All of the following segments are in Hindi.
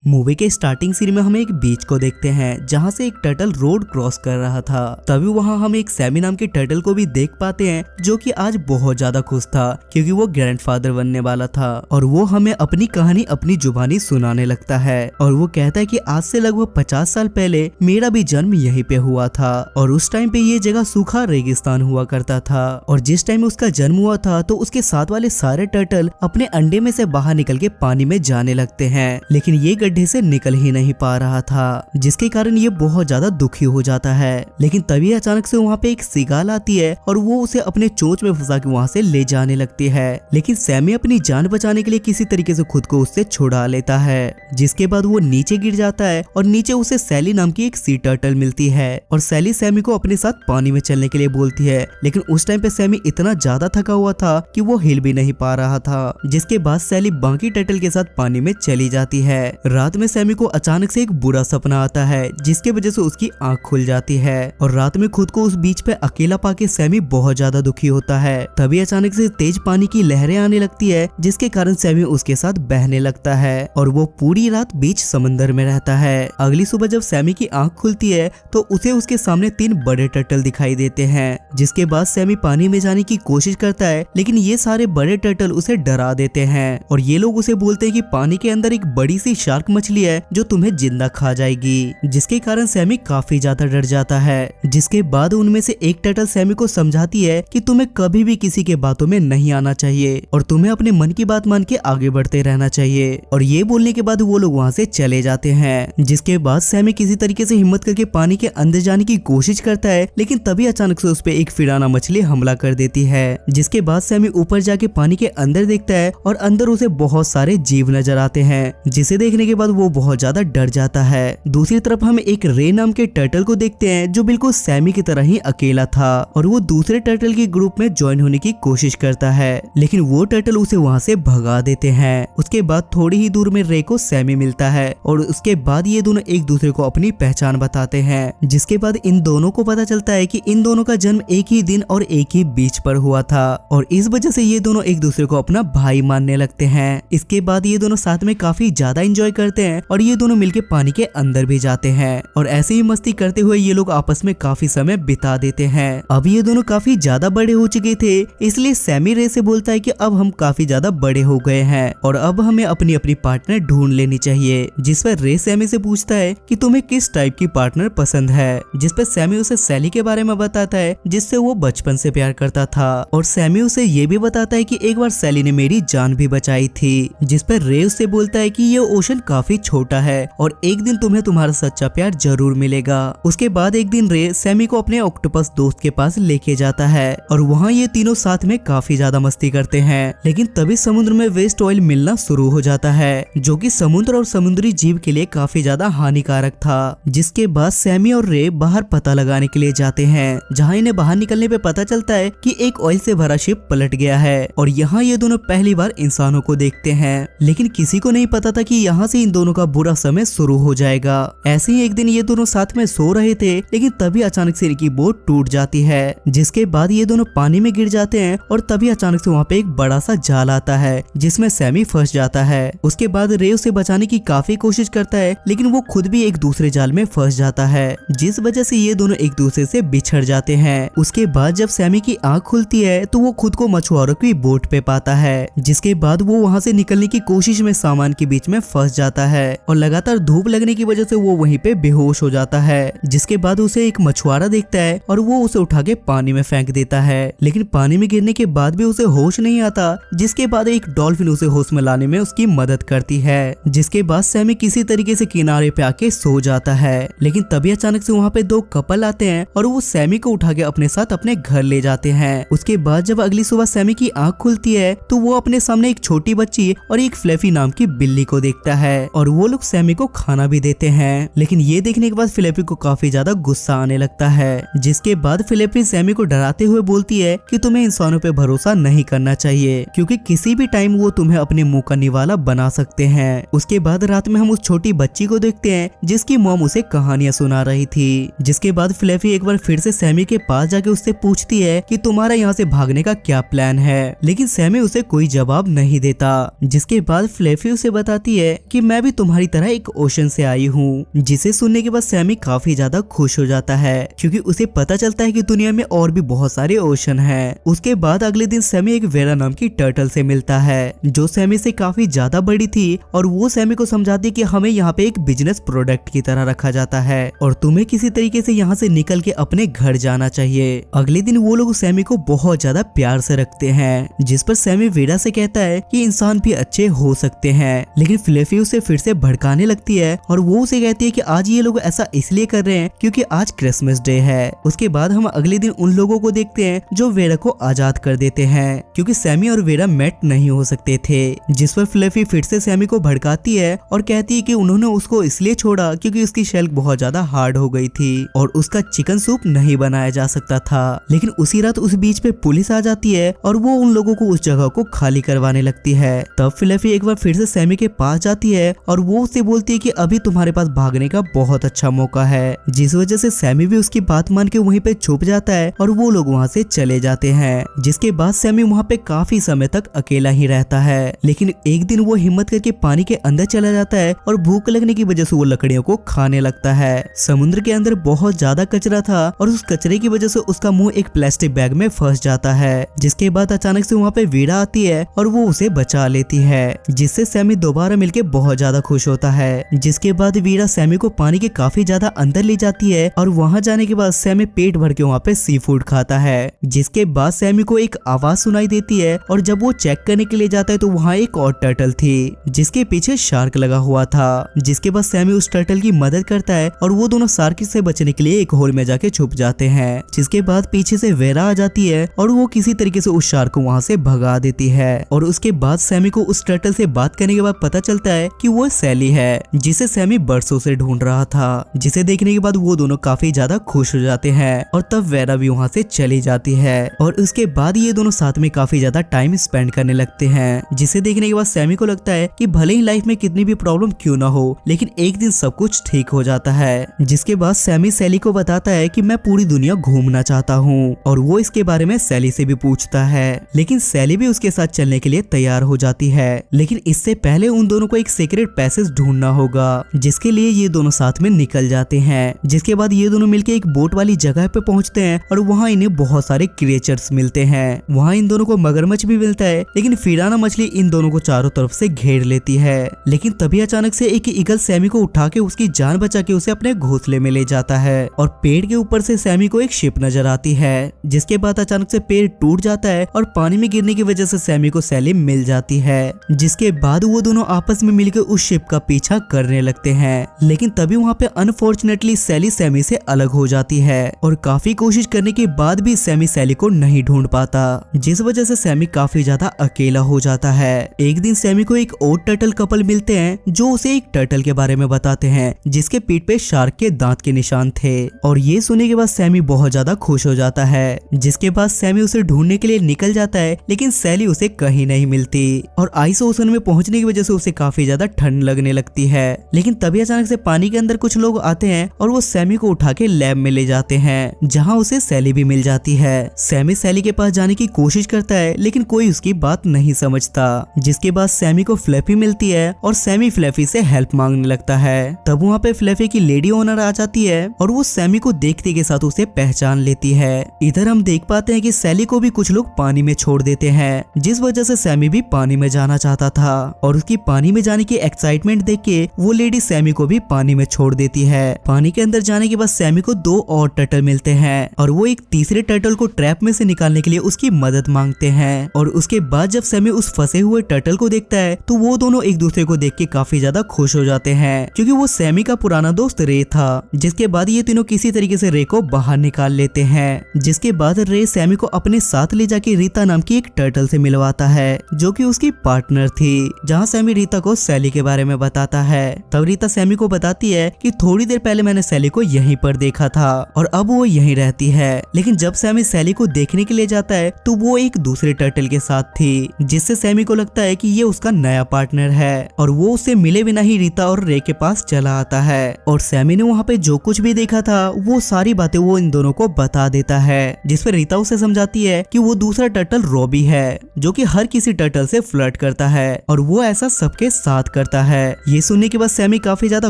मूवी के स्टार्टिंग सीन में हम एक बीच को देखते हैं जहां से एक टर्टल रोड क्रॉस कर रहा था। तभी वहां हम एक सैमी नाम के टर्टल को भी देख पाते हैं जो कि आज बहुत ज्यादा खुश था क्योंकि वो ग्रैंडफादर बनने वाला था और वो हमें अपनी कहानी अपनी जुबानी सुनाने लगता है और वो कहता है कि आज से लगभग 50 साल पहले मेरा भी जन्म यहीं पे हुआ था और उस टाइम पे ये जगह सूखा रेगिस्तान हुआ करता था और जिस टाइम उसका जन्म हुआ था तो उसके साथ वाले सारे टर्टल अपने अंडे में से बाहर निकल के पानी में जाने लगते हैं, लेकिन ये गड्ढे से निकल ही नहीं पा रहा था जिसके कारण ये बहुत ज्यादा दुखी हो जाता है। लेकिन तभी अचानक से वहाँ पे एक सिगाल आती है और वो उसे अपने चोंच में फंसा के वहाँ से ले जाने लगती है, लेकिन सैमी अपनी जान बचाने के लिए किसी तरीके से खुद को उससे छुड़ा लेता है, जिसके बाद वो नीचे गिर जाता है और नीचे उसे सैली नाम की एक सी टर्टल मिलती है और सैली सैमी को अपने साथ पानी में चलने के लिए बोलती है, लेकिन उस टाइम पे सैमी इतना ज्यादा थका हुआ था कि वो हिल भी नहीं पा रहा था, जिसके बाद सैली बाकी टर्टल के साथ पानी में चली जाती है। रात में सैमी को अचानक से एक बुरा सपना आता है जिसके वजह से उसकी आंख खुल जाती है और रात में खुद को उस बीच पे अकेला पाके सैमी बहुत ज्यादा दुखी होता है। तभी अचानक से तेज पानी की लहरें आने लगती है जिसके कारण सैमी उसके साथ बहने लगता है और वो पूरी रात बीच समंदर में रहता है। अगली सुबह जब सैमी की आंख खुलती है तो उसे उसके सामने 3 बड़े टर्टल दिखाई देते हैं, जिसके बाद सैमी पानी में जाने की कोशिश करता है, लेकिन ये सारे बड़े टर्टल उसे डरा देते हैं और ये लोग उसे बोलते हैं कि पानी के अंदर एक बड़ी सी शार्क मछली है जो तुम्हें जिंदा खा जाएगी, जिसके कारण सैमी काफी ज्यादा डर जाता है। जिसके बाद उनमें से एक टर्टल सैमी को समझाती है कि तुम्हें कभी भी किसी के बातों में नहीं आना चाहिए और तुम्हें अपने मन की बात मान के आगे बढ़ते रहना चाहिए, और ये बोलने के बाद वो लोग वहाँ से चले जाते हैं। जिसके बाद सैमी किसी तरीके से हिम्मत करके पानी के अंदर जाने की कोशिश करता है, लेकिन तभी अचानक से उस पे एक फिराना मछली हमला कर देती है, जिसके बाद सैमी ऊपर जाके पानी के अंदर देखता है और अंदर उसे बहुत सारे जीव नजर आते हैं, जिसे देखने के बाद वो बहुत ज्यादा डर जाता है। दूसरी तरफ हम एक रे नाम के टर्टल को देखते हैं जो बिल्कुल सैमी की तरह ही अकेला था और वो दूसरे टर्टल के ग्रुप में ज्वाइन होने की कोशिश करता है, लेकिन वो टर्टल उसे वहाँ से भगा देते हैं। उसके बाद थोड़ी ही दूर में रे को सैमी मिलता है और उसके बाद ये दोनों एक दूसरे को अपनी पहचान बताते हैं, जिसके बाद इन दोनों को पता चलता है कि इन दोनों का जन्म एक ही दिन और एक ही बीच पर हुआ था और इस वजह से ये दोनों एक दूसरे को अपना भाई मानने लगते हैं। इसके बाद ये दोनों साथ में काफी ज्यादा एंजॉय करते हैं और ये दोनों मिलके पानी के अंदर भी जाते हैं और ऐसे ही मस्ती करते हुए ये लोग आपस में काफी समय बिता देते हैं। अब ये दोनों काफी ज्यादा बड़े हो चुके थे, इसलिए सैमी रे से बोलता है कि अब हम काफी ज्यादा बड़े हो गए हैं और अब हमें अपनी अपनी पार्टनर ढूंढ लेनी चाहिए, जिस पर रे सैमी से पूछता है कि तुम्हें किस टाइप की पार्टनर पसंद है, जिस पर सैमी उसे सैली के बारे में बताता है जिससे वो बचपन से प्यार करता था और सैमी उसे ये भी बताता है कि एक बार सैली ने मेरी जान भी बचाई थी, जिस पर रे उससे बोलता है कि ये ओशन काफी छोटा है और एक दिन तुम्हें तुम्हारा सच्चा प्यार जरूर मिलेगा। उसके बाद एक दिन रे सैमी को अपने ऑक्टोपस दोस्त के पास लेके जाता है और वहाँ ये तीनों साथ में काफी ज्यादा मस्ती करते हैं, लेकिन तभी समुद्र में वेस्ट ऑयल मिलना शुरू हो जाता है जो कि समुद्र और समुद्री जीव के लिए काफी ज्यादा हानिकारक था। जिसके बाद सैमी और रे बाहर पता लगाने के लिए जाते हैं, जहाँ इन्हें बाहर निकलने पे पता चलता है कि एक ऑयल से भरा शिप पलट गया है और यहाँ ये दोनों पहली बार इंसानों को देखते हैं, लेकिन किसी को नहीं पता था कि यहाँ से इन दोनों का बुरा समय शुरू हो जाएगा। ऐसे ही एक दिन ये दोनों साथ में सो रहे थे, लेकिन तभी अचानक से इनकी बोट टूट जाती है, जिसके बाद ये दोनों पानी में गिर जाते हैं और तभी अचानक से वहाँ पे एक बड़ा सा जाल आता है जिसमें सैमी फंस जाता है। उसके बाद रे उसे बचाने की काफी कोशिश करता है, लेकिन वो खुद भी एक दूसरे जाल में फंस जाता है, जिस वजह से ये दोनों एक दूसरे से बिछड़ जाते हैं। उसके बाद जब सैमी की आंख खुलती है तो वो खुद को मछुआरों की बोट पे पाता है, जिसके बाद वो वहाँ से निकलने की कोशिश में सामान के बीच में फंस जाता है और लगातार धूप लगने की वजह से वो वहीं पे बेहोश हो जाता है। जिसके बाद उसे एक मछुआरा देखता है और वो उसे उठा के पानी में फेंक देता है, लेकिन पानी में गिरने के बाद भी उसे होश नहीं आता, जिसके बाद एक डॉल्फिन उसे होश में लाने में उसकी मदद करती है। जिसके बाद सैमी किसी तरीके से किनारे पे आके सो जाता है, लेकिन तभी अचानक से वहाँ पे 2 कपल आते हैं और वो सैमी को उठा के अपने साथ अपने घर ले जाते हैं। उसके बाद जब अगली सुबह सैमी की आंख खुलती है तो वो अपने सामने एक छोटी बच्ची और एक फ्लफी नाम की बिल्ली को देखता है और वो लोग सैमी को खाना भी देते हैं, लेकिन ये देखने के बाद फ्लफी को काफी ज्यादा गुस्सा आने लगता है। जिसके बाद फ्लफी सैमी को डराते हुए बोलती है कि तुम्हें इंसानों पे भरोसा नहीं करना चाहिए क्योंकि किसी भी टाइम वो तुम्हें अपने मुंह का निवाला बना सकते हैं। उसके बाद रात में हम उस छोटी बच्ची को देखते हैं जिसकी मॉम उसे कहानियां सुना रही थी। जिसके बाद फ्लफी एक बार फिर से सैमी के पास जाके उससे पूछती है कि तुम्हारा यहाँ से भागने का क्या प्लान है, लेकिन सैमी उसे कोई जवाब नहीं देता। जिसके बाद फ्लफी उसे बताती है कि मैं भी तुम्हारी तरह एक ओशन से आई हूँ। जिसे सुनने के बाद सैमी काफी ज्यादा खुश हो जाता है क्योंकि उसे पता चलता है कि दुनिया में और भी बहुत सारे ओशन हैं। उसके बाद अगले दिन सैमी एक वेरा नाम की टर्टल से मिलता है जो सैमी से काफी ज्यादा बड़ी थी और वो सैमी को समझाती है कि हमें यहाँ पे एक बिजनेस प्रोडक्ट की तरह रखा जाता है और तुम्हें किसी तरीके से यहाँ से निकल के अपने घर जाना चाहिए। अगले दिन वो लोग सैमी को बहुत ज्यादा प्यार से रखते हैं, जिस पर सैमी वेरा से कहता है कि इंसान भी अच्छे हो सकते हैं। लेकिन फ्लफी उसे फिर से भड़काने लगती है और वो उसे कहती है कि आज ये लोग ऐसा इसलिए कर रहे हैं क्योंकि आज क्रिसमस डे है। उसके बाद हम अगले दिन उन लोगों को देखते हैं जो वेरा को आजाद कर देते हैं क्योंकि सैमी और वेरा मेट नहीं हो सकते थे। जिस पर फ्लफी फिर से सैमी को भड़काती है और कहती है कि उन्होंने उसको इसलिए छोड़ा क्योंकि उसकी शेल बहुत ज्यादा हार्ड हो गई थी और उसका चिकन सूप नहीं बनाया जा सकता था। लेकिन उसी रात उस बीच पे पुलिस आ जाती है और वो उन लोगों को उस जगह को खाली करवाने लगती है। तब फ्लफी एक बार फिर से सैमी के पास जाती है और वो उससे बोलती है कि अभी तुम्हारे पास भागने का बहुत अच्छा मौका है, जिस वजह से सैमी भी उसकी बात मान के वहीं पे छुप जाता है और वो लोग वहाँ से चले जाते हैं। जिसके बाद सैमी वहाँ पे काफी समय तक अकेला ही रहता है। लेकिन एक दिन वो हिम्मत करके पानी के अंदर चला जाता है और भूख लगने की वजह से वो लकड़ियों को खाने लगता है। समुद्र के अंदर बहुत ज्यादा कचरा था और उस कचरे की वजह से उसका मुंह एक प्लास्टिक बैग में फंस जाता है। जिसके बाद अचानक से वहाँ पे वीरा आती है और वो उसे बचा लेती है, जिससे सैमी दोबारा मिलके बहुत ज्यादा खुश होता है। जिसके बाद वीरा सैमी को पानी के काफी ज्यादा अंदर ले जाती है और वहाँ जाने के बाद सैमी पेट भर के वहाँ पे सी फूड खाता है। जिसके बाद सैमी को एक आवाज सुनाई देती है और जब वो चेक करने के लिए जाता है तो वहाँ एक और टर्टल थी जिसके पीछे शार्क लगा हुआ था। जिसके बाद सैमी उस टर्टल की मदद करता है और वो दोनों शार्क से बचने के लिए एक होल में जाके छुप जाते हैं। जिसके बाद पीछे से वेरा आ जाती है और वो किसी तरीके से उस शार्क को वहाँ से भगा देती है और उसके बाद सैमी को उस टर्टल से बात करने के बाद पता चलता है कि वो सैली है, जिसे सैमी बरसों से ढूंढ रहा था। जिसे देखने के बाद वो दोनों काफी ज्यादा खुश हो जाते हैं और तब वेरा भी वहाँ से चली जाती है और उसके बाद ये दोनों साथ में काफी ज्यादा टाइम स्पेंड करने लगते हैं। जिसे देखने के बाद सैमी को लगता है कि भले ही लाइफ में कितनी भी प्रॉब्लम क्यों ना हो लेकिन एक दिन सब कुछ ठीक हो जाता है। जिसके बाद सैमी सैली को बताता है कि मैं पूरी दुनिया घूमना चाहता हूँ और वो इसके बारे में सैली से भी पूछता है। लेकिन सैली भी उसके साथ चलने के लिए तैयार हो जाती है। लेकिन इससे पहले उन दोनों को एक सीक्रेट पैसेज ढूंढना होगा, जिसके लिए ये दोनों साथ में निकल जाते हैं। जिसके बाद ये दोनों मिलके एक बोट वाली जगह पे पहुंचते हैं और वहाँ इन्हें बहुत सारे क्रिएचर्स मिलते हैं। वहाँ इन दोनों को मगरमच्छ भी मिलता है, लेकिन फिराना मछली इन दोनों को चारों तरफ से घेर लेती है। लेकिन तभी अचानक से एक ईगल सैमी को उठा के उसकी जान बचा के उसे अपने घोंसले में ले जाता है और पेड़ के ऊपर से सैमी को एक शिप नजर आती है। जिसके बाद अचानक से पेड़ टूट जाता है और पानी में गिरने की वजह से सैमी को सैली मिल जाती है। जिसके बाद वो दोनों आपस में मिलकर उस शिप का पीछा करने लगते हैं। लेकिन तभी वहाँ पे अनफॉर्चुनेटली सैली सैमी से अलग हो जाती है और काफी कोशिश करने के बाद भी सैमी सैली को नहीं ढूंढ पाता, जिस वजह से सैमी काफी ज्यादा अकेला हो जाता है। एक दिन सैमी को एक और टर्टल कपल मिलते हैं जो उसे एक टर्टल के बारे में बताते हैं जिसके पीठ पे शार्क के दांत के निशान थे और ये सुनने के बाद सैमी बहुत ज्यादा खुश हो जाता है। जिसके बाद सैमी उसे ढूंढने के लिए निकल जाता है, लेकिन सैली उसे कहीं नहीं मिलती और आइस ओशन में पहुंचने की वजह से उसे काफी ज्यादा ठंड लगने लगती है। लेकिन तभी अचानक से पानी के अंदर कुछ लोग आते हैं और वो सैमी को उठा के लैब में ले जाते हैं, जहाँ उसे सैली भी मिल जाती है। सैमी सैली के पास जाने की कोशिश करता है लेकिन कोई उसकी बात नहीं समझता। जिसके बाद सैमी को फ्लफी मिलती है और सैमी फ्लफी से हेल्प मांगने लगता है। तब वहाँ पे फ्लफी की लेडी ओनर आ जाती है और वो सैमी को देखते के साथ उसे पहचान लेती है। इधर हम देख पाते हैं कि सैली को भी कुछ लोग पानी में छोड़ देते हैं, जिस वजह से सैमी भी पानी में जाना चाहता था और उसकी पानी में जाने की एक्साइटमेंट देख के वो लेडी सैमी को भी पानी में छोड़ देती है। पानी के अंदर जाने के बाद सैमी को दो और टर्टल मिलते हैं और वो एक तीसरे टर्टल को ट्रैप में से निकालने के लिए उसकी मदद मांगते हैं। और उसके बाद जब सैमी उस फंसे हुए टर्टल को देखता है तो वो दोनों एक दूसरे को देख के काफी ज्यादा खुश हो जाते हैं, क्योंकि वो सैमी का पुराना दोस्त रे था। जिसके बाद ये तीनों किसी तरीके से रे को बाहर निकाल लेते हैं। जिसके बाद रे सैमी को अपने साथ ले जाके रीता नाम की एक टर्टल से मिलवाता है जो कि उसकी पार्टनर थी, जहाँ सैमी रीता को सैली के बारे में बताता है। तब रीता सैमी को बताती है कि थोड़ी देर पहले मैंने सैली को यहीं पर देखा था और अब वो यहीं रहती है। लेकिन जब सैमी सैली को देखने के लिए जाता है तो वो एक दूसरे टर्टल के साथ थी, जिससे सैमी को लगता है कि ये उसका नया पार्टनर है और वो उससे मिले बिना ही रीता और रे के पास चला आता है। और सैमी ने वहाँ पे जो कुछ भी देखा था वो सारी बातें वो इन दोनों को बता देता है, जिस पर रीता उसे समझाती है कि वो दूसरा टर्टल रॉबी है जो कि हर किसी टर्टल से फ्लर्ट करता है और वो ऐसा सबके साथ करता है। ये सुनने के बाद सैमी काफी ज्यादा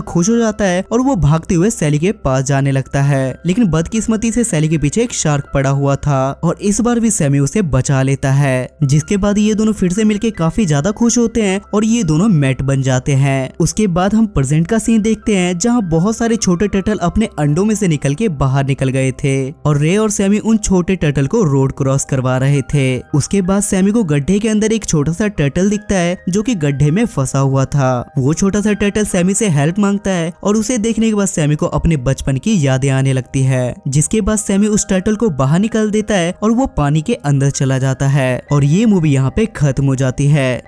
खुश हो जाता है और वो भागते हुए सैली के पास जाने लगता है, लेकिन बदकिस्मती से सैली के पीछे एक शार्क पड़ा हुआ था और इस बार भी सैमी उसे बचा लेता है। जिसके बाद ये दोनों फिर से मिलके काफी ज्यादा खुश होते हैं और ये दोनों मैट बन जाते हैं। उसके बाद हम प्रेजेंट का सीन देखते हैं जहाँ बहुत सारे छोटे टर्टल अपने अंडों में से निकल के बाहर निकल गए थे और रे और सैमी उन छोटे टर्टल को रोड क्रॉस करवा रहे थे। उसके बाद सैमी को गड्ढे के अंदर एक छोटा सा टर्टल दिखता है जो कि गड्ढे में फंसा हुआ था। वो छोटा सा टर्टल सैमी से हेल्प मांगता है और उसे देखने के बाद सैमी को अपने बचपन की यादें आने लगती है। जिसके बाद सैमी उस टर्टल को बाहर निकाल देता है और वो पानी के अंदर चला जाता है और ये मूवी यहाँ पे खत्म हो जाती है।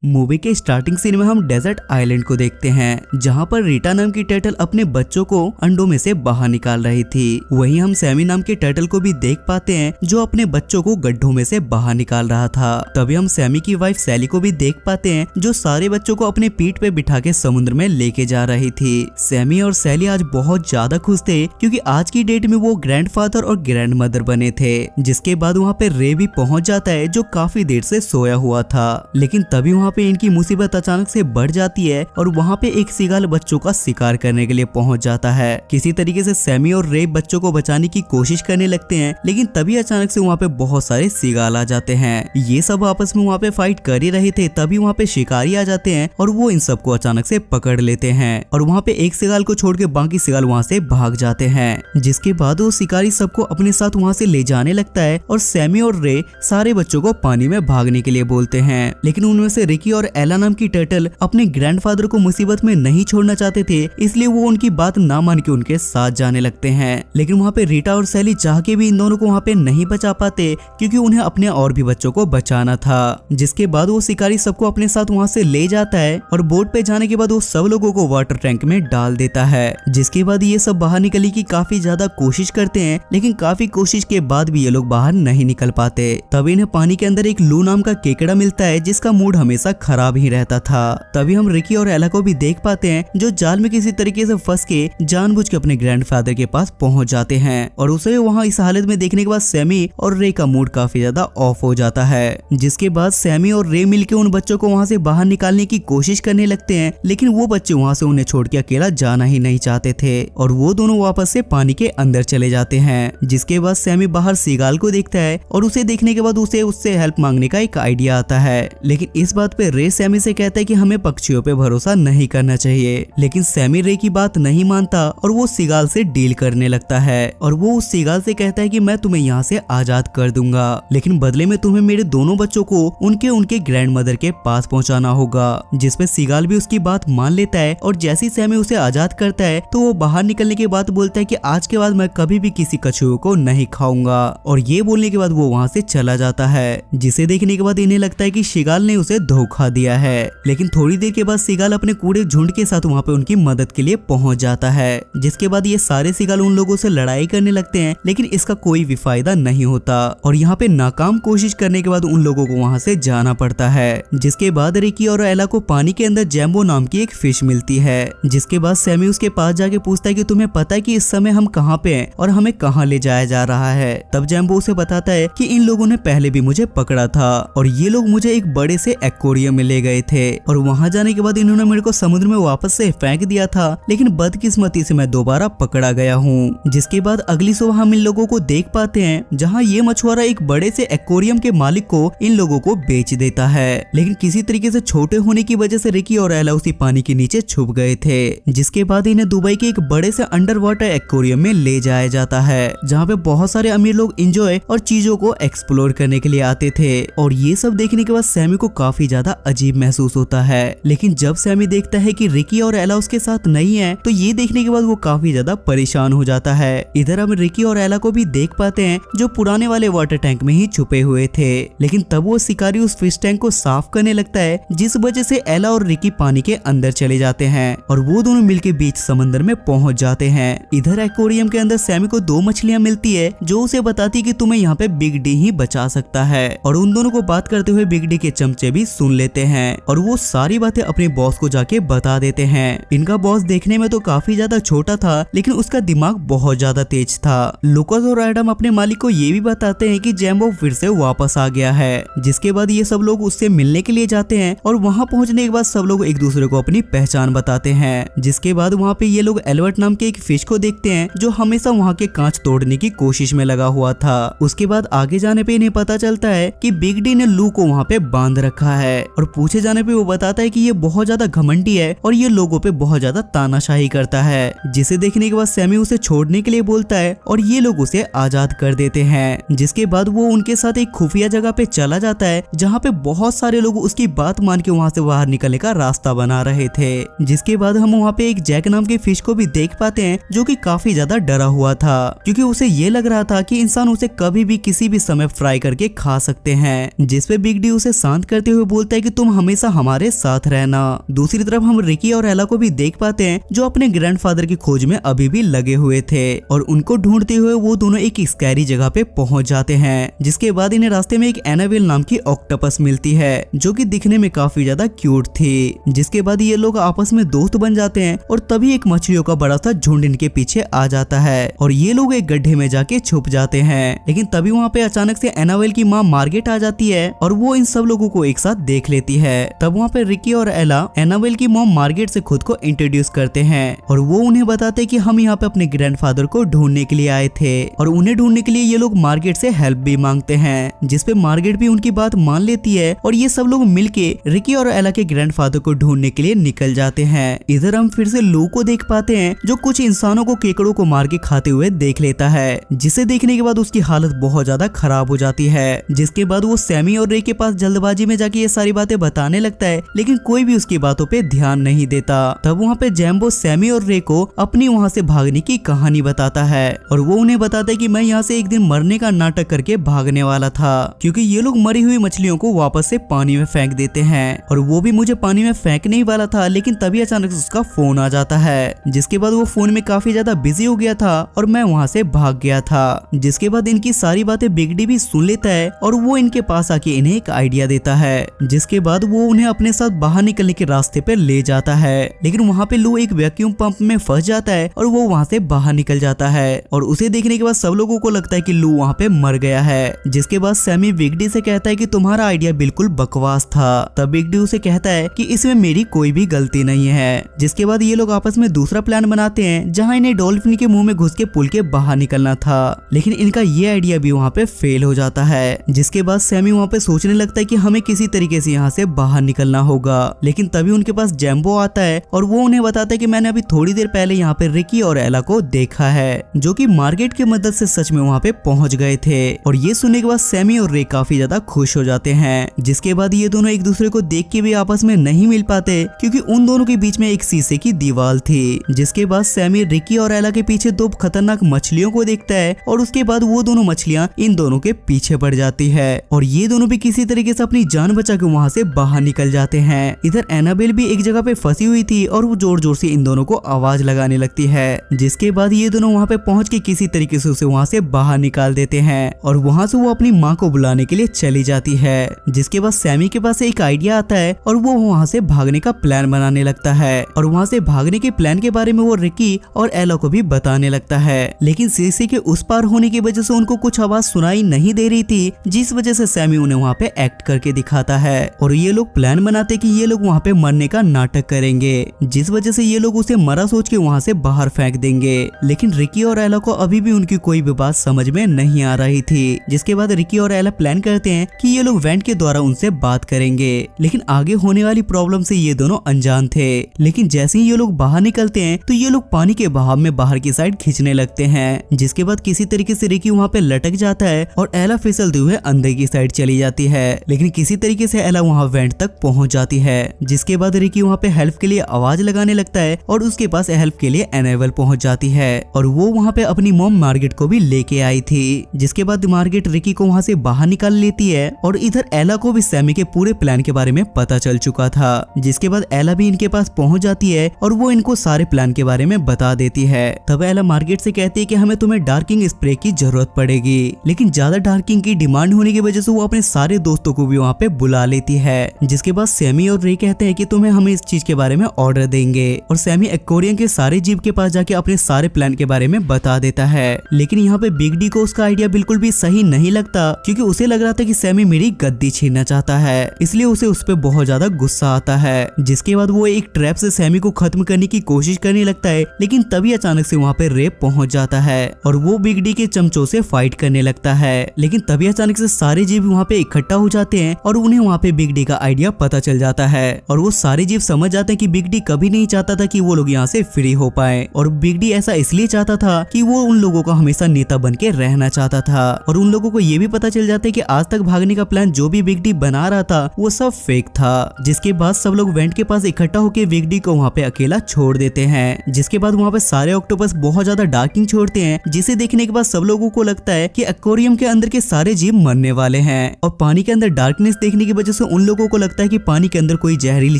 मूवी के स्टार्टिंग सीन में हम डेजर्ट आइलैंड को देखते हैं जहां पर रीटा नाम की टर्टल अपने बच्चों को अंडों में से बाहर निकाल रही थी। वहीं हम सैमी नाम के टर्टल को भी देख पाते हैं जो अपने बच्चों को गड्ढों में से बाहर निकाल रहा था। तभी हम सैमी की वाइफ सैली को भी देख पाते हैं जो सारे बच्चों को अपने पीठ पे बिठा के समुद्र में लेके जा रही थी। सैमी और सैली आज बहुत ज्यादा खुश थे क्योंकि आज की डेट में वो ग्रैंडफादर और ग्रैंड मदर बने थे। जिसके बाद वहाँ पे रे भी पहुंच जाता है जो काफी देर से सोया हुआ था, लेकिन तभी वहाँ पे इनकी मुसीबत अचानक से बढ़ जाती है और वहाँ पे एक सीगाल बच्चों का शिकार करने के लिए पहुंच जाता है। किसी तरीके से सैमी और रे बच्चों को बचाने की कोशिश करने लगते हैं, लेकिन तभी अचानक से वहाँ पे बहुत सारे सीगाल आ जाते हैं। ये सब आपस में वहाँ पे फाइट कर ही रहे थे, तभी वहाँ पे शिकारी आ जाते हैं और वो इन सबको अचानक से पकड़ लेते हैं और वहाँ पे एक सीगाल को छोड़ के बाकी सीगाल वहाँ से भाग जाते हैं। जिसके बाद वो शिकारी सबको अपने साथ वहाँ से ले जाने लगता है और सैमी और रे सारे बच्चों को पानी में भागने के लिए बोलते हैं, लेकिन उनमें से रिकी और एला नाम की टर्टल अपने ग्रैंडफादर को मुसीबत में नहीं छोड़ना चाहते थे, इसलिए वो उनकी बात ना मान के उनके साथ जाने लगते हैं। लेकिन वहाँ पे रीटा और सैली चाह के भी इन दोनों को वहाँ पे नहीं बचा पाते क्योंकि उन्हें अपने और भी बच्चों को बचाना था। जिसके बाद वो शिकारी सबको अपने साथ वहाँ से ले जाता है और बोट पे जाने के बाद वो सब लोगों को वाटर टैंक में डाल देता है। जिसके बाद ये सब बाहर निकलने की काफी ज्यादा कोशिश करते हैं, लेकिन काफी कोशिश के बाद भी ये लोग बाहर नहीं निकल पाते। तभी इन्हें पानी के अंदर एक लू नाम का केकड़ा मिलता है जिसका मूड हमेशा खराब ही रहता था। तभी हम रिकी और एला को भी देख पाते हैं जो जाल में किसी तरीके से फंस के जानबूझ के अपने ग्रैंडफादर के पास पहुंच जाते हैं और उसे वहां इस हालत में देखने के बाद सैमी और रे का मूड काफी ज्यादा ऑफ हो जाता है। जिसके बाद सैमी और रे मिलके उन बच्चों को वहां से बाहर निकालने की कोशिश करने लगते हैं, लेकिन वो बच्चे वहां से उन्हें छोड़ के अकेला जाना ही नहीं चाहते थे और वो दोनों वापस से पानी के अंदर चले जाते हैं। जिसके बाद सैमी बाहर सीगाल को देखता है और उसे देखने के बाद उसे उससे हेल्प मांगने का एक आइडिया आता है, लेकिन इस बात पे रे सैमी से कहता है कि हमें पक्षियों पे भरोसा नहीं करना चाहिए। लेकिन सैमी रे की बात नहीं मानता और वो सीगाल से डील करने लगता है और वो उस सीगाल से कहता है कि मैं तुम्हें यहाँ से आजाद कर दूंगा, लेकिन बदले में तुम्हें मेरे दोनों बच्चों को उनके ग्रैंड मदर के पास पहुँचाना होगा। जिसपे सीगाल भी उसकी बात मान लेता है और जैसे ही सैमी उसे आजाद करता है तो वो बाहर निकलने के बाद बोलता है कि आज के बाद मैं कभी भी किसी कछुए को नहीं खाऊंगा, और ये बोलने के बाद वो वहाँ से चला जाता है। जिसे देखने के बाद इन्हें लगता है कि शिगाल ने उसे धोखा दिया है, लेकिन थोड़ी देर के बाद सीगाल अपने कूड़े झुंड के साथ वहाँ पे उनकी मदद के लिए पहुंच जाता है। जिसके बाद ये सारे सीगाल उन लोगों से लड़ाई करने लगते हैं, लेकिन इसका कोई भी फायदा नहीं होता और यहाँ पे नाकाम कोशिश करने के बाद उन लोगों को वहाँ से जाना पड़ता है। जिसके बाद रिकी और एला को पानी के अंदर जैम्बो नाम की एक फिश मिलती है। जिसके बाद सैमी उसके पास जाके पूछता है कि तुम्हें पता है कि इस समय हम कहाँ पे हैं और हमें कहाँ ले जाया जा रहा है। तब जैम्बो उसे बताता है कि इन लोगों ने पहले भी मुझे पकड़ा था और ये लोग मुझे एक बड़े से एक्वेरियम में ले गए थे और वहाँ जाने के बाद इन्होंने मेरे को समुद्र में वापस से फेंक दिया था, लेकिन बदकिस्मती से मैं दोबारा पकड़ा गया हूँ। जिसके बाद अगली सुबह हम इन लोगों को देख पाते हैं जहाँ ये मछुआरा एक बड़े से एक्वेरियम के मालिक को इन लोगों को बेच देता है, लेकिन किसी तरीके से छोटे होने की वजह से रिकी और एला उसी पानी के नीचे छुप गए थे। जिसके बाद इन्हें दुबई के एक बड़े से अंडर वाटर एक्वेरियम में ले जाया जाता है जहाँ पे बहुत सारे अमीर लोग एंजॉय और चीजों को एक्सप्लोर करने के लिए आते थे और ये सब देखने के बाद सैमी को काफी ज्यादा अजीब महसूस होता है। लेकिन जब सैमी देखता है कि रिकी और एला उसके साथ नहीं है तो ये देखने के बाद वो काफी ज्यादा परेशान हो जाता है। इधर हम रिकी और एला को भी देख पाते हैं जो पुराने वाले वाटर टैंक में ही छुपे हुए थे, लेकिन तब वो शिकारी उस फिश टैंक को साफ करने लगता है जिस वजह से एला और रिकी पानी के अंदर चले जाते हैं और वो दोनों मिलके बीच समंदर में पहुंच जाते हैं। इधर एक्वेरियम के अंदर सैमी को 2 मछलियां मिलती है जो उसे बताती कि तुम्हें यहाँ पे बिग डी ही बचा सकता है और उन दोनों को बात करते हुए बिग डी के चमचे भी सुन सुन लेते हैं और वो सारी बातें अपने बॉस को जाके बता देते हैं। इनका बॉस देखने में तो काफी ज्यादा छोटा था लेकिन उसका दिमाग बहुत ज्यादा तेज था। लूकास और एडम अपने मालिक को ये भी बताते हैं कि जैम्बो फिर से वापस आ गया है। जिसके बाद ये सब लोग उससे मिलने के लिए जाते हैं और वहाँ पहुँचने के बाद सब लोग एक दूसरे को अपनी पहचान बताते हैं। जिसके बाद वहाँ पे ये लोग एल्बर्ट नाम के एक फिश को देखते हैं जो हमेशा वहाँ के कांच तोड़ने की कोशिश में लगा हुआ था। उसके बाद आगे जाने पे इन्हें पता चलता है कि बिग डी ने लू को वहाँ पे बांध रखा है और पूछे जाने पे वो बताता है कि ये बहुत ज्यादा घमंडी है और ये लोगों पे बहुत ज्यादा तानाशाही करता है। जिसे देखने के बाद सैमी उसे छोड़ने के लिए बोलता है और ये लोग उसे आजाद कर देते हैं। जिसके बाद वो उनके साथ एक खुफिया जगह पे चला जाता है जहाँ पे बहुत सारे लोग उसकी बात मान के वहाँ से बाहर निकलने का रास्ता बना रहे थे। जिसके बाद हम वहाँ पे एक जैक नाम के फिश को भी देख पाते हैं जो कि काफी ज्यादा डरा हुआ था क्योंकि उसे ये लग रहा था कि इंसान उसे कभी भी किसी भी समय फ्राई करके खा सकते हैं। जिसपे बिग डी उसे शांत करते हुए बोलता है कि तुम हमेशा हमारे साथ रहना। दूसरी तरफ हम रिकी और एला को भी देख पाते हैं जो अपने ग्रैंडफादर की खोज में अभी भी लगे हुए थे और उनको ढूंढते हुए वो दोनों एक स्कैरी जगह पे पहुंच जाते हैं। जिसके बाद इन्हें रास्ते में एक एनाबेल नाम की ऑक्टोपस मिलती है जो कि दिखने में काफी ज्यादा क्यूट थी। जिसके बाद ये लोग आपस में दोस्त बन जाते हैं और तभी एक मछलियों का बड़ा सा झुंड इनके पीछे आ जाता है और ये लोग एक गड्ढे में जाके छुप जाते हैं। लेकिन तभी वहाँ पे अचानक से एनाबेल की माँ मार्गेट आ जाती है और वो इन सब लोगों को एक साथ देख लेती है। तब वहाँ पे रिकी और एला एनाबेल की मॉम मार्गेट से खुद को इंट्रोड्यूस करते हैं और वो उन्हें बताते कि हम यहाँ पे अपने ग्रैंडफादर को ढूंढने के लिए आए थे और उन्हें ढूंढने के लिए ये लोग मार्गेट से हेल्प भी मांगते हैं। जिसपे मार्गेट भी उनकी बात मान लेती है और ये सब लोग मिलके रिकी और एला के ग्रैंडफादर को ढूंढने के लिए निकल जाते हैं। इधर हम फिर से लू को देख पाते हैं जो कुछ इंसानों को केकड़ों को मार के खाते हुए देख लेता है जिसे देखने के बाद उसकी हालत बहुत ज्यादा खराब हो जाती है। जिसके बाद वो सैमी और रे के पास जल्दबाजी में जाके ये सारी बातें बताने लगता है लेकिन कोई भी उसकी बातों पे ध्यान नहीं देता। तब वहाँ पे जैम्बो सैमी और रे को अपनी वहाँ से भागने की कहानी बताता है और वो उन्हें बताता है कि मैं यहाँ से एक दिन मरने का नाटक करके भागने वाला था क्योंकि ये लोग मरी हुई मछलियों को वापस से पानी में फेंक देते हैं और वो भी मुझे पानी में फेंकने ही वाला था लेकिन तभी अचानक से उसका फोन आ जाता है। जिसके बाद वो फोन में काफी ज्यादा बिजी हो गया था और मैं वहाँ से भाग गया था। जिसके बाद इनकी सारी बातें बिग डी भी सुन लेता है और वो इनके पास आके इन्हें एक आइडिया देता है। जिसके बाद वो उन्हें अपने साथ बाहर निकलने के रास्ते पे ले जाता है लेकिन वहाँ पे लू एक वैक्यूम पंप में फंस जाता है और वो वहाँ से बाहर निकल जाता है और उसे देखने के बाद सब लोगों को लगता है कि लू वहाँ पे मर गया है। जिसके बाद सैमी बिग डी से कहता है कि तुम्हारा आइडिया बिल्कुल बकवास था। तब बिग डी उसे कहता है कि इसमें मेरी कोई भी गलती नहीं है। जिसके बाद ये लोग आपस में दूसरा प्लान बनाते हैं जहाँ इन्हें डॉल्फिन के मुंह में घुस के पुल के बाहर निकलना था लेकिन इनका ये आइडिया भी वहाँ पे फेल हो जाता है। जिसके बाद सैमी वहाँ पे सोचने लगता है कि हमें किसी तरीके से यहाँ से बाहर निकलना होगा लेकिन तभी उनके पास जैम्बो आता है और वो उन्हें बताता है कि मैंने अभी थोड़ी देर पहले यहाँ पे रिकी और एला को देखा है जो कि मार्गेट की मदद से सच में वहाँ पे पहुंच गए थे और ये सुनने के बाद सैमी और रे काफी ज्यादा खुश हो जाते हैं। जिसके बाद ये दोनों एक दूसरे को देख के भी आपस में नहीं मिल पाते क्योंकि उन दोनों के बीच में एक शीशे की दीवार थी। जिसके बाद सैमी रिकी और एला के पीछे दो खतरनाक मछलियों को देखता है और उसके बाद वो दोनों मछलियां इन दोनों के पीछे पड़ जाती है और ये दोनों भी किसी तरीके से अपनी जान बचा के वहाँ से बाहर निकल जाते हैं। इधर एनाबेल भी एक जगह पे फंसी हुई थी और वो जोर जोर से इन दोनों को आवाज लगाने लगती है। जिसके बाद ये दोनों वहाँ पे पहुँच के किसी तरीके से उसे वहाँ से बाहर निकाल देते हैं और वहाँ से वो अपनी माँ को बुलाने के लिए चली जाती है। जिसके बाद सैमी के पास एक आइडिया आता है और वो वहाँ से भागने का प्लान बनाने लगता है और वहाँ से भागने के प्लान के बारे में वो रिकी और एला को भी बताने लगता है लेकिन शीशे के उस पार होने की वजह से उनको कुछ आवाज सुनाई नहीं दे रही थी जिस वजह से सैमी उन्हें वहाँ पे एक्ट करके दिखाता है और ये लोग प्लान बनाते कि ये लोग वहाँ पे मरने का नाटक करेंगे जिस वजह से ये लोग उसे मरा सोच के वहाँ से बाहर फेंक देंगे। लेकिन रिकी और एला को अभी भी उनकी कोई भी बात समझ में नहीं आ रही थी। जिसके बाद रिकी और एला प्लान करते हैं कि ये लोग वेंट के द्वारा उनसे बात करेंगे लेकिन आगे होने वाली प्रॉब्लम से ये दोनों अनजान थे। लेकिन जैसे ही ये लोग बाहर निकलते हैं तो ये लोग पानी के बहाव में बाहर की साइड खींचने लगते हैं। जिसके बाद किसी तरीके से रिकी वहाँ पे लटक जाता है और एला फिसलते हुए अंदर की साइड चली जाती है लेकिन किसी तरीके से एला वहाँ वेंट तक पहुँच जाती है। जिसके बाद रिकी वहाँ पे हेल्प के लिए आवाज लगाने लगता है और उसके पास हेल्प के लिए एनेबल पहुँच जाती है और वो वहाँ पे अपनी मॉम मार्गेट को भी लेके आई थी। जिसके बाद मार्गेट रिकी को वहाँ से बाहर निकाल लेती है और इधर एला को भी सैमी के पूरे प्लान के बारे में पता चल चुका था। जिसके बाद एला भी इनके पास पहुँच जाती है और वो इनको सारे प्लान के बारे में बता देती है। तब एला मार्गेट से कहती है कि हमें तुम्हें डार्किंग स्प्रे की जरूरत पड़ेगी लेकिन ज्यादा डार्किंग की डिमांड होने की वजह से वो अपने सारे दोस्तों को भी वहाँ पे बुला लेती देती है। जिसके बाद सैमी और रे कहते हैं कि तुम्हें हम इस चीज के बारे में ऑर्डर देंगे और सैमी एक्वेरियम के सारे जीव के पास जाके अपने सारे प्लान के बारे में बता देता है। लेकिन यहाँ पे बिग डी को उसका आइडिया बिल्कुल भी सही नहीं लगता, क्योंकि उसे लग रहा था कि सैमी मेरी गद्दी छीनना चाहता है, इसलिए उसे उस पर बहुत ज्यादा गुस्सा आता है। जिसके बाद वो एक ट्रैप से सैमी को खत्म करने की कोशिश करने लगता है, लेकिन तभी अचानक से वहाँ पे रे पहुंच जाता है और वो बिग डी के चमचों से फाइट करने लगता है। लेकिन तभी अचानक से सारे जीव वहाँ पे इकट्ठा हो जाते हैं और उन्हें वहाँ पे बिग डी का आइडिया पता चल जाता है और वो सारे जीव समझ जाते हैं कि बिग डी कभी नहीं चाहता था कि वो लोग यहाँ से फ्री हो पाए और बिग डी ऐसा इसलिए चाहता था कि वो उन लोगों का हमेशा नेता बन के रहना चाहता था। और उन लोगों को ये भी पता चल जाता है कि आज तक भागने का प्लान जो भी बिग डी बना रहा था वो सब फेक था। जिसके बाद सब लोग वेंट के पास इकट्ठा होकर बिग डी को वहाँ पे अकेला छोड़ देते हैं। जिसके बाद वहाँ पे सारे ऑक्टोपस बहुत ज्यादा डार्किंग छोड़ते हैं, जिसे देखने के बाद सब लोगों को लगता है कि एक्वेरियम के अंदर के सारे जीव मरने वाले हैं और पानी के अंदर डार्कनेस देखने की वजह से उन लोगों को लगता है कि पानी के अंदर कोई जहरीली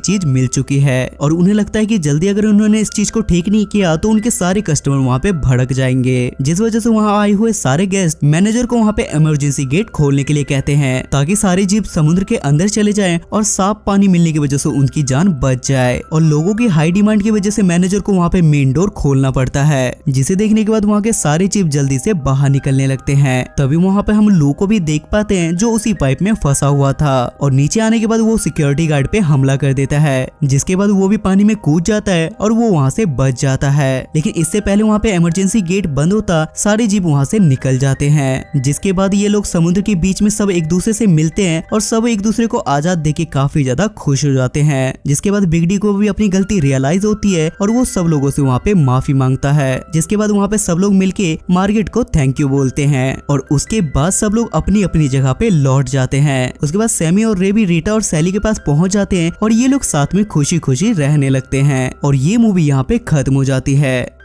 चीज मिल चुकी है और उन्हें लगता है कि जल्दी अगर उन्होंने इस चीज को ठीक नहीं किया तो उनके सारे कस्टमर वहाँ पे भड़क जाएंगे। जिस वजह से वहाँ आए हुए सारे गेस्ट मैनेजर को वहाँ पे इमरजेंसी गेट खोलने के लिए कहते हैं ताकि सारे जीव समुद्र के अंदर चले जाएं और साफ पानी मिलने की वजह से उनकी जान बच जाए। और लोगों की हाई डिमांड की वजह से मैनेजर को वहाँ पे मेन डोर खोलना पड़ता है, जिसे देखने के बाद वहाँ के सारे जीव जल्दी से बाहर निकलने लगते हैं। तभी वहाँ पे हम लू को भी देख पाते हैं जो उसी पाइप में फंसा हुआ था और नीचे आने के बाद वो सिक्योरिटी गार्ड पे हमला कर देता है, जिसके बाद वो भी पानी में कूद जाता है और वो वहाँ से बच जाता है। लेकिन इससे पहले वहाँ पे इमरजेंसी गेट बंद होता सारे जीव वहाँ से निकल जाते हैं। जिसके बाद ये लोग समुद्र के बीच में सब एक दूसरे से मिलते हैं और सब एक दूसरे को आजाद देके काफी ज्यादा खुश हो जाते हैं। जिसके बाद बिग डी को भी अपनी गलती रियलाइज होती है और वो सब लोगों से वहाँ पे माफी मांगता है। जिसके बाद वहाँ पे सब लोग मिलके मार्गेट को थैंक यू बोलते हैं और उसके बाद सब लोग अपनी अपनी जगह पे लौट जाते हैं। उसके बाद सैमी और रे भी रीटा और सैली के पास पहुंच जाते हैं और ये लोग साथ में खुशी खुशी रहने लगते हैं और ये मूवी यहाँ पे खत्म हो जाती है।